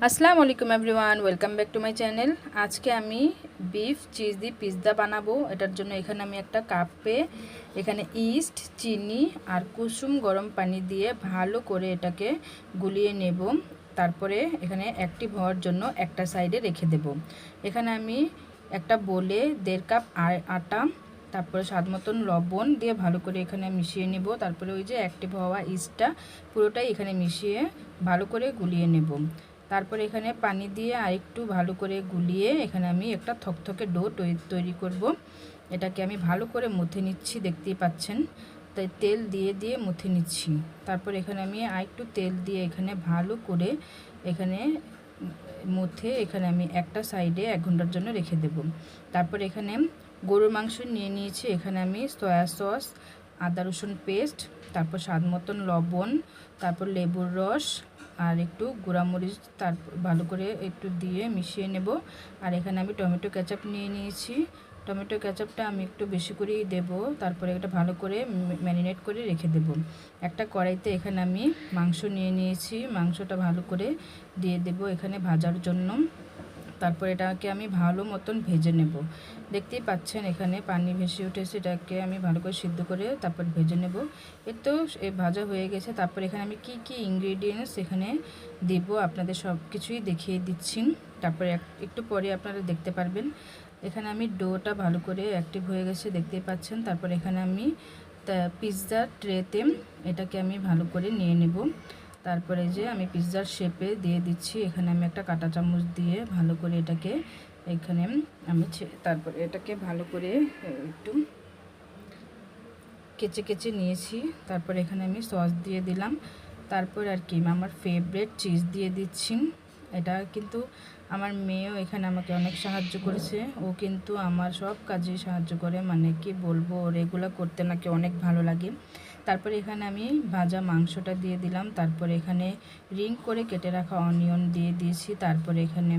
আসসালামু আলাইকুম everyone, welcome back to my channel. আজকে আমি বিফ চিজ দিয়ে পিৎজা বানাবো। এটার জন্য এখানে আমি একটা কাপে এখানে ইস্ট, চিনি আর কুসুম গরম পানি দিয়ে ভালো করে এটাকে গুলিয়ে নেব। তারপরে এখানে অ্যাক্টিভ হওয়ার জন্য একটা সাইডে রেখে দেব। এখানে আমি একটা বোলে 1.5 কাপ আটা, তারপরে স্বাদ মতন লবণ দিয়ে ভালো করে এখানে মিশিয়ে নেব। তারপরে ওই যে অ্যাক্টিভ হওয়া ইস্টটা পুরোটাই এখানে মিশিয়ে ভালো করে গুলিয়ে নেব। তারপরে এখানে পানি দিয়ে আরেকটু ভালো করে গুলিয়ে এখানে আমি একটা থকথকে ডো তৈরি করব। এটাকে আমি ভালো করে মুথে নিচ্ছি, দেখতেই পাচ্ছেন। তাই তেল দিয়ে দিয়ে মুথে নিচ্ছি। তারপর এখানে আমি আরেকটু তেল দিয়ে এখানে ভালো করে এখানে মুথে এখানে আমি একটা সাইডে 1 ঘন্টার জন্য রেখে দেব। তারপর এখানে গরুর মাংস নিয়ে নিয়েছি। এখানে আমি সয়া সস, আদা রসুন পেস্ট, তারপর স্বাদ মতন লবণ, তারপর লেবুর রস আর একটু গুঁড়ামরিচ তারপর ভালো করে একটু দিয়ে মিশিয়ে নেব। আর এখানে আমি টমেটো কেচাপ নিয়ে নিয়েছি। টমেটো কেচাপটা আমি একটু বেশি করেই দেব। তারপরে এটা ভালো করে ম্যারিনেট করে রেখে দেব। একটা কড়াইতে এখানে আমি মাংস নিয়ে নিয়েছি। মাংসটা ভালো করে দিয়ে দেব এখানে ভাজার জন্য। তারপর এটাকে আমি ভালো মতন ভেজে নেব। দেখতেই পাচ্ছেন এখানে পানি ভেসে উঠেছে। এটাকে আমি ভালো করে সিদ্ধ করে তারপর ভেজে নেব। এর তো ভাজা হয়ে গেছে। তারপর এখানে আমি কি কি ইনগ্রেডিয়েন্টস এখানে দেব আপনাদের সব কিছুই দেখিয়ে দিচ্ছি। তারপরে একটু পরে আপনারা দেখতে পারবেন। এখানে আমি ডোটা ভালো করে অ্যাক্টিভ হয়ে গেছে, দেখতেই পাচ্ছেন। তারপর এখানে আমি পিৎজার ট্রেতে এটাকে আমি ভালো করে নিয়ে নেব। তারপরে যে আমি পিৎজার শেপে দিয়ে দিচ্ছি। এখানে আমি একটা কাঁটা চামচ দিয়ে ভালো করে এটাকে এখানে আমি তারপরে এটাকে ভালো করে একটু কেচে কেচে নিয়েছি। তারপরে এখানে আমি সস দিয়ে দিলাম। তারপর আর কি আমার ফেভারিট চিজ দিয়ে দিচ্ছি। এটা কিন্তু আমার মেয়েও এখানে আমাকে অনেক সাহায্য করেছে। ও কিন্তু আমার সব কাজে সাহায্য করে, মানে কি বলবো, ওর এগুলো করতে নাকি অনেক ভালো লাগে। তারপরে এখানে আমি ভাজা মাংসটা দিয়ে দিলাম। তারপরে এখানে রিং করে কেটে রাখা অনিয়ন দিয়ে দিয়েছি। তারপরে এখানে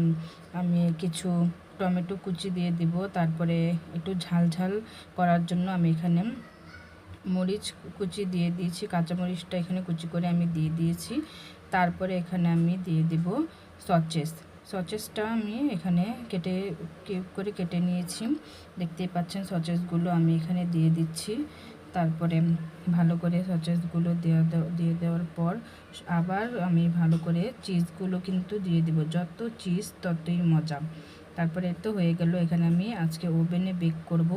আমি কিছু টমেটো কুচি দিয়ে দিব। তারপরে একটু ঝাল ঝাল করার জন্য আমি এখানে মরিচ কুচি দিয়ে দিয়েছি। কাঁচামরিচটা এখানে কুচি করে আমি দিয়ে দিয়েছি। তারপরে এখানে আমি দিয়ে দেব সচেসটা আমি এখানে কিউব করে কেটে নিয়েছি। দেখতেই পাচ্ছেন সচেসগুলো আমি এখানে দিয়ে দিচ্ছি। তারপরে ভালো করে সচেসগুলো দিয়ে দেওয়ার পর আবার আমি ভালো করে চিজগুলো কিন্তু দিয়ে দিব। যত চিজ ততই মজা। তারপরে তো হয়ে গেল। এখানে আমি আজকে ওভেনে বেক করব।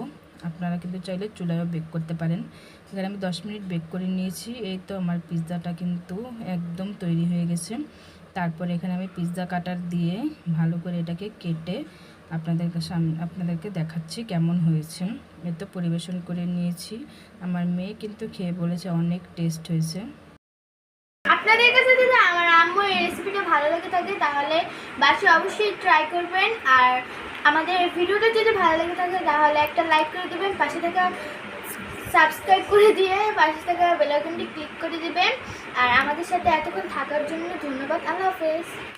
আপনারা কিন্তু চাইলে চুলায়ও বেক করতে পারেন। এখানে আমি 10 মিনিট বেক করে নিয়েছি। এই তো আমার পিৎজাটা কিন্তু একদম তৈরি হয়ে গেছে। তারপরে এখানে আমি পিৎজা কাটার দিয়ে ভালো করে এটাকে কেটে আপনাদেরকে দেখাচ্ছি কেমন হয়েছে। এই তো পরিবেশন করে নিয়েছি। আমার মেয়ে কিন্তু খেয়ে বলেছে অনেক টেস্ট হয়েছে। আপনাদের কাছে যদি আমার আম্মুর এই রেসিপিটা ভালো লেগে থাকে তাহলে বাসায় অবশ্যই ট্রাই করবেন। আর আমাদের ভিডিওটা যদি ভালো লেগে থাকে তাহলে একটা লাইক করে দেবেন, পাশে থাকা সাবস্ক্রাইব করে দিয়ে পাশে থাকা বেল আইকনটি ক্লিক করে দেবেন। আর আমাদের সাথে এতক্ষণ থাকার জন্য ধন্যবাদ। আল্লাহ হাফেজ।